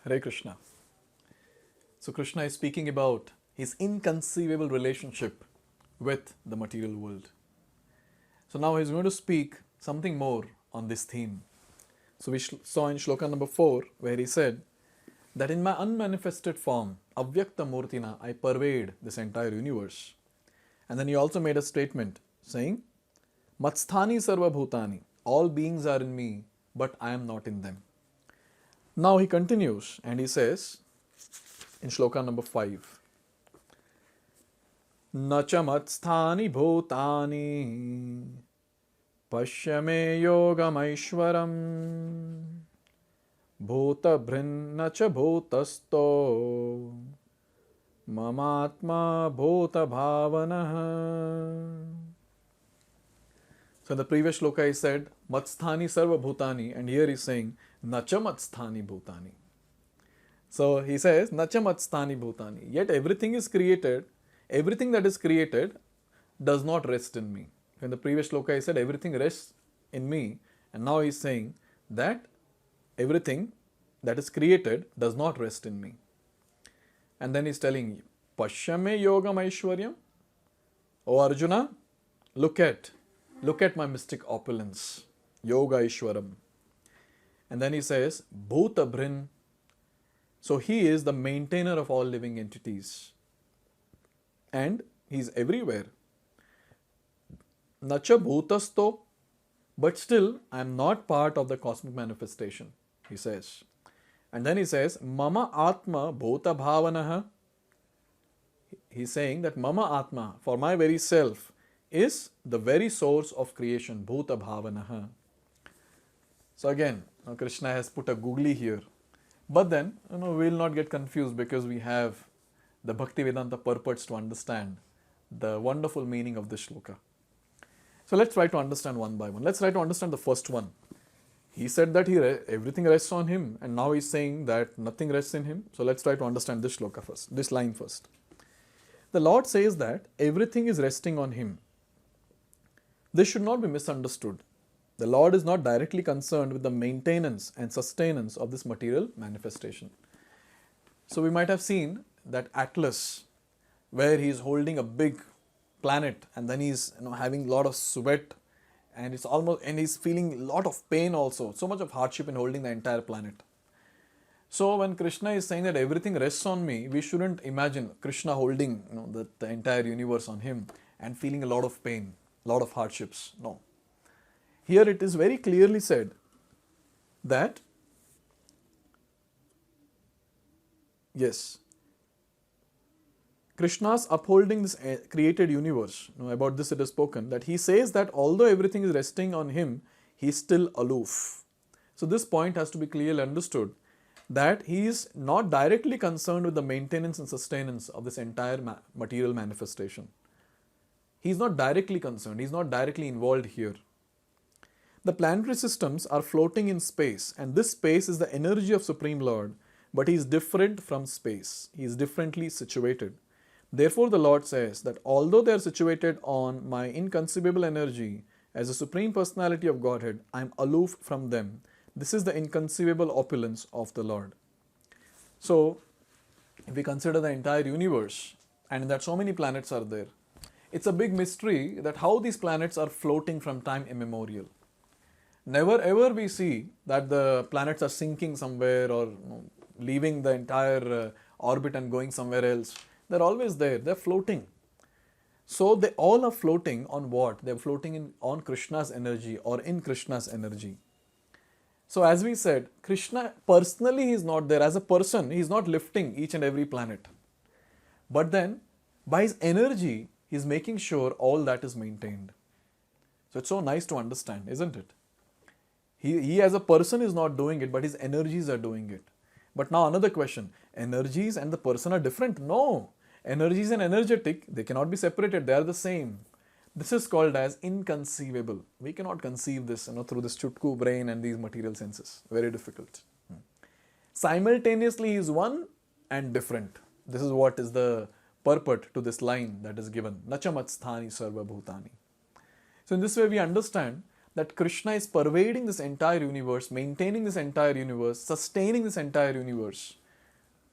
Hare Krishna. So Krishna is speaking about his inconceivable relationship with the material world. So now he's going to speak something more on this theme. So we saw in shloka number 4 where he said that in my unmanifested form, Avyakta Murtina, I pervade this entire universe. And then he also made a statement saying, Matsthani Sarva Bhutani, all beings are in me, but I am not in them. Now he continues and he says in shloka number 5, Nacha Matsthani Bhutani Pashyame Yogamaishwaram Bhuta Bhrinna cha Bhutasto Mamatma Bhuta Bhavanaha. So in the previous shloka he said Matsthani Sarva Bhutani, and here he's saying Nacha Matsthani Bhutani. So he says Nacha Matsthani Bhutani. Yet everything is created, everything that is created does not rest in me. In the previous shloka he said everything rests in me, and now he's saying that everything that is created does not rest in me. And then he's telling you, Pashyame Yogam Aishwaryam. O Arjuna, look at my mystic opulence, Yoga Aishwaram. And then he says, Bhuta Bhrin. So he is the maintainer of all living entities. And he's everywhere. Nacha Bhutasto, but still I am not part of the cosmic manifestation, he says. And then he says, Mama Atma Bhuta Bhavanaha. He's saying that Mama Atma, for my very self, is the very source of creation, Bhuta Bhavanaha. So again, Krishna has put a googly here. But then, we will not get confused because we have the Bhaktivedanta purports to understand the wonderful meaning of this shloka. So let's try to understand one by one. Let's try to understand the first one. He said that everything rests on him, and now he's saying that nothing rests in him. So let's try to understand this shloka first, this line first. The Lord says that everything is resting on him. This should not be misunderstood. The Lord is not directly concerned with the maintenance and sustenance of this material manifestation. So we might have seen that Atlas, where he is holding a big planet and then he's having a lot of sweat and he's feeling a lot of pain also, so much of hardship in holding the entire planet. So when Krishna is saying that everything rests on me, we shouldn't imagine Krishna holding the entire universe on him and feeling a lot of pain, a lot of hardships. No. Here it is very clearly said that, yes, Krishna's upholding this created universe. About this it is spoken, that he says that although everything is resting on him, he is still aloof. So this point has to be clearly understood, that he is not directly concerned with the maintenance and sustenance of this entire material manifestation. He is not directly concerned, he is not directly involved here. The planetary systems are floating in space, and this space is the energy of Supreme Lord, but he is different from space. He is differently situated. Therefore, the Lord says that although they are situated on my inconceivable energy as the Supreme Personality of Godhead, I am aloof from them. This is the inconceivable opulence of the Lord. So, if we consider the entire universe, and that so many planets are there, it's a big mystery that how these planets are floating from time immemorial. Never ever we see that the planets are sinking somewhere or leaving the entire orbit and going somewhere else. They're always there, they're floating. So they all are floating on what? They're floating on Krishna's energy or in Krishna's energy. So as we said, Krishna personally is not there. As a person, he is not lifting each and every planet. But then, by his energy, he is making sure all that is maintained. So it's so nice to understand, isn't it? He as a person is not doing it, but his energies are doing it. But now another question, energies and the person are different? No, energies and energetic, they cannot be separated, they are the same. This is called as inconceivable. We cannot conceive this through this chutku brain and these material senses. Very difficult. Simultaneously he is one and different. This is what is the purport to this line that is given. Nacha Matsthani Sarva Bhutani. So in this way we understand that Krishna is pervading this entire universe, maintaining this entire universe, sustaining this entire universe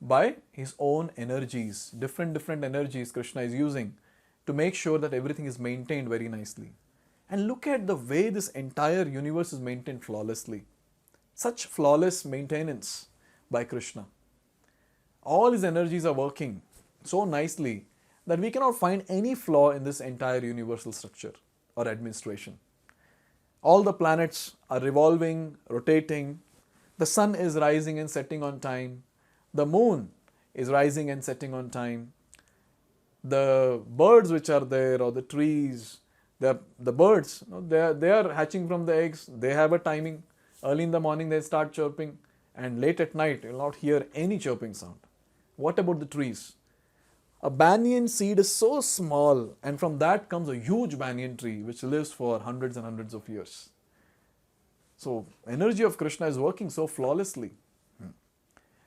by his own energies, different energies Krishna is using to make sure that everything is maintained very nicely. And look at the way this entire universe is maintained flawlessly. Such flawless maintenance by Krishna. All his energies are working so nicely that we cannot find any flaw in this entire universal structure or administration. All the planets are revolving, rotating. The sun is rising and setting on time. The moon is rising and setting on time. The birds which are there, or the trees, the birds, they are hatching from the eggs. They have a timing. Early in the morning they start chirping, and late at night you will not hear any chirping sound. What about the trees? A banyan seed is so small, and from that comes a huge banyan tree which lives for hundreds and hundreds of years. So, energy of Krishna is working so flawlessly.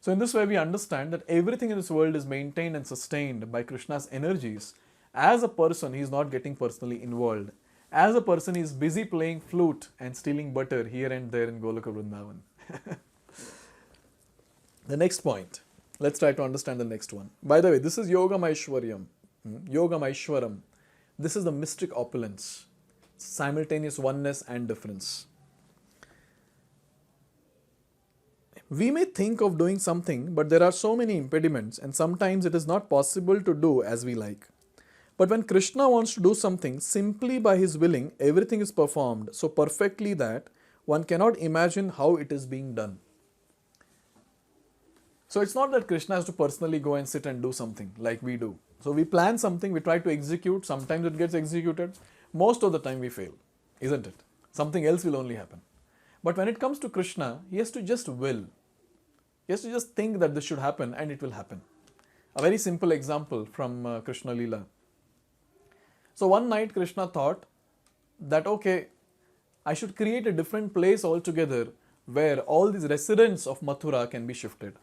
So, in this way we understand that everything in this world is maintained and sustained by Krishna's energies. As a person, he is not getting personally involved. As a person, he is busy playing flute and stealing butter here and there in Goloka Vrindavan. The next point. Let's try to understand the next one. By the way, this is Yogam Aishwaryam. Yogam Aishwaram. This is the mystic opulence, simultaneous oneness and difference. We may think of doing something, but there are so many impediments, and sometimes it is not possible to do as we like. But when Krishna wants to do something, simply by his willing, everything is performed so perfectly that one cannot imagine how it is being done. So it's not that Krishna has to personally go and sit and do something like we do. So we plan something, we try to execute, sometimes it gets executed, most of the time we fail, isn't it? Something else will only happen. But when it comes to Krishna, he has to just will. He has to just think that this should happen and it will happen. A very simple example from Krishna Leela. So one night Krishna thought that okay, I should create a different place altogether where all these residents of Mathura can be shifted.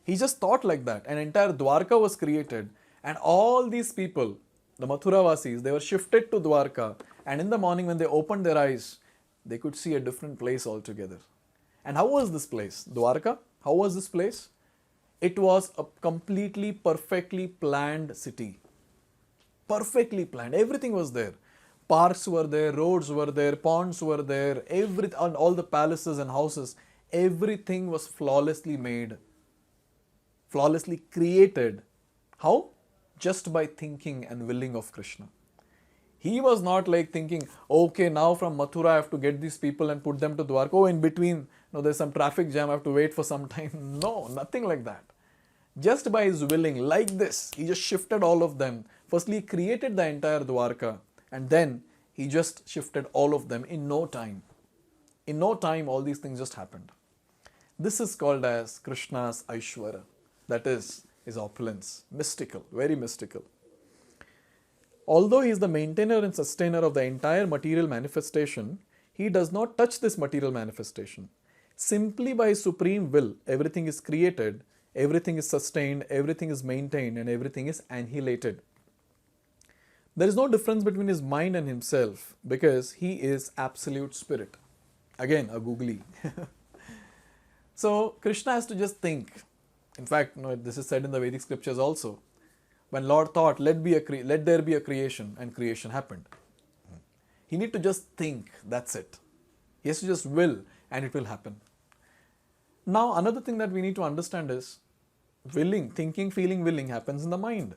He just thought like that. An entire Dwarka was created, and all these people, the Mathura Vasis, they were shifted to Dwarka, and in the morning when they opened their eyes, they could see a different place altogether. And how was this place? Dwarka? How was this place? It was a completely, perfectly planned city. Perfectly planned. Everything was there. Parks were there, roads were there, ponds were there, all the palaces and houses, everything was flawlessly made, flawlessly created. How? Just by thinking and willing of Krishna. He was not like thinking, okay, now from Mathura I have to get these people and put them to Dwarka. Oh, in between, there's some traffic jam, I have to wait for some time. No, nothing like that. Just by his willing, like this, he just shifted all of them. Firstly, he created the entire Dwarka, and then he just shifted all of them in no time. In no time, all these things just happened. This is called as Krishna's Aishwara. That is his opulence. Mystical, very mystical. Although he is the maintainer and sustainer of the entire material manifestation, he does not touch this material manifestation. Simply by his supreme will, everything is created, everything is sustained, everything is maintained, and everything is annihilated. There is no difference between his mind and himself because he is absolute spirit. Again, a googly. So, Krishna has to just think. In fact, this is said in the Vedic scriptures also. When Lord thought, let there be a creation, and creation happened. He need to just think, that's it. He has to just will, and it will happen. Now, another thing that we need to understand is, willing, thinking, feeling, willing happens in the mind.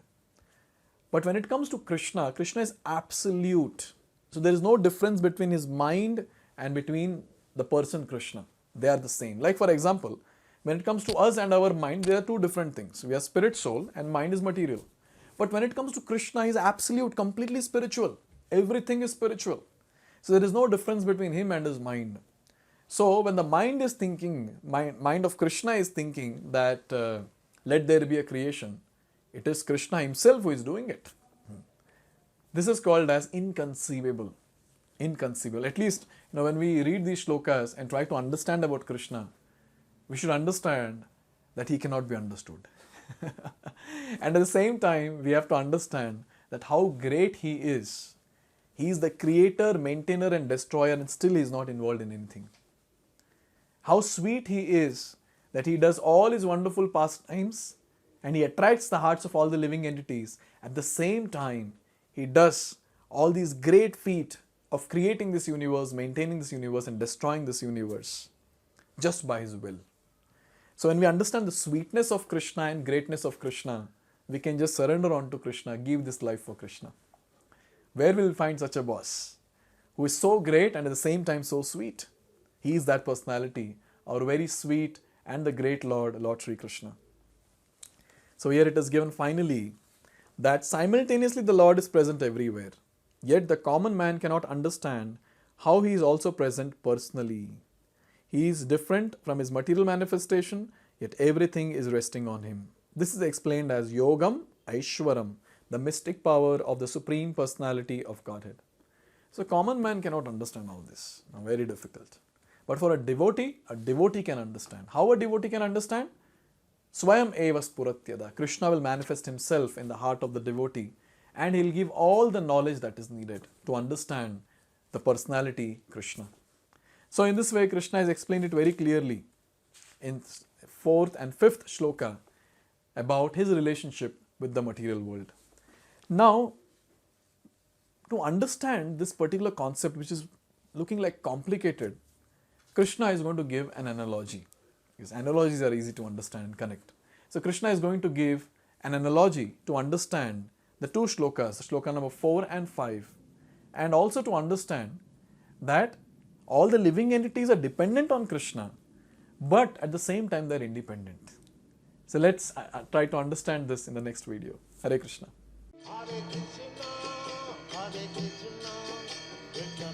But when it comes to Krishna, Krishna is absolute. So there is no difference between his mind and between the person Krishna. They are the same. Like for example, when it comes to us and our mind, there are two different things. We are spirit, soul, and mind is material. But when it comes to Krishna, he is absolute, completely spiritual. Everything is spiritual. So there is no difference between him and his mind. So when the mind is thinking, mind of Krishna is thinking that let there be a creation, it is Krishna himself who is doing it. This is called as inconceivable. Inconceivable. At least when we read these shlokas and try to understand about Krishna, we should understand that he cannot be understood. And at the same time, we have to understand that how great he is He is the creator, maintainer and destroyer, and still he is not involved in anything. How sweet he is that he does all his wonderful pastimes and he attracts the hearts of all the living entities. At the same time, he does all these great feat of creating this universe, maintaining this universe and destroying this universe just by his will. So when we understand the sweetness of Krishna and greatness of Krishna, we can just surrender on to Krishna, give this life for Krishna. Where will we find such a boss who is so great and at the same time so sweet? He is that personality, our very sweet and the great Lord, Lord Sri Krishna. So here it is given finally that simultaneously the Lord is present everywhere. Yet the common man cannot understand how he is also present personally. He is different from his material manifestation, yet everything is resting on him. This is explained as Yogam Aishwaram, the mystic power of the Supreme Personality of Godhead. So common man cannot understand all this. Now, very difficult. But for a devotee can understand. How a devotee can understand? Swayam eva spuratyada. Krishna will manifest himself in the heart of the devotee and he will give all the knowledge that is needed to understand the personality Krishna. So in this way, Krishna has explained it very clearly in 4th and 5th shloka about his relationship with the material world. Now, to understand this particular concept, which is looking like complicated, Krishna is going to give an analogy. Because analogies are easy to understand and connect. So Krishna is going to give an analogy to understand the two shlokas, shloka number 4 and 5, and also to understand that all the living entities are dependent on Krishna, but at the same time they are independent. So let's try to understand this in the next video. Hare Krishna. Hare Krishna, Hare Krishna, Krishna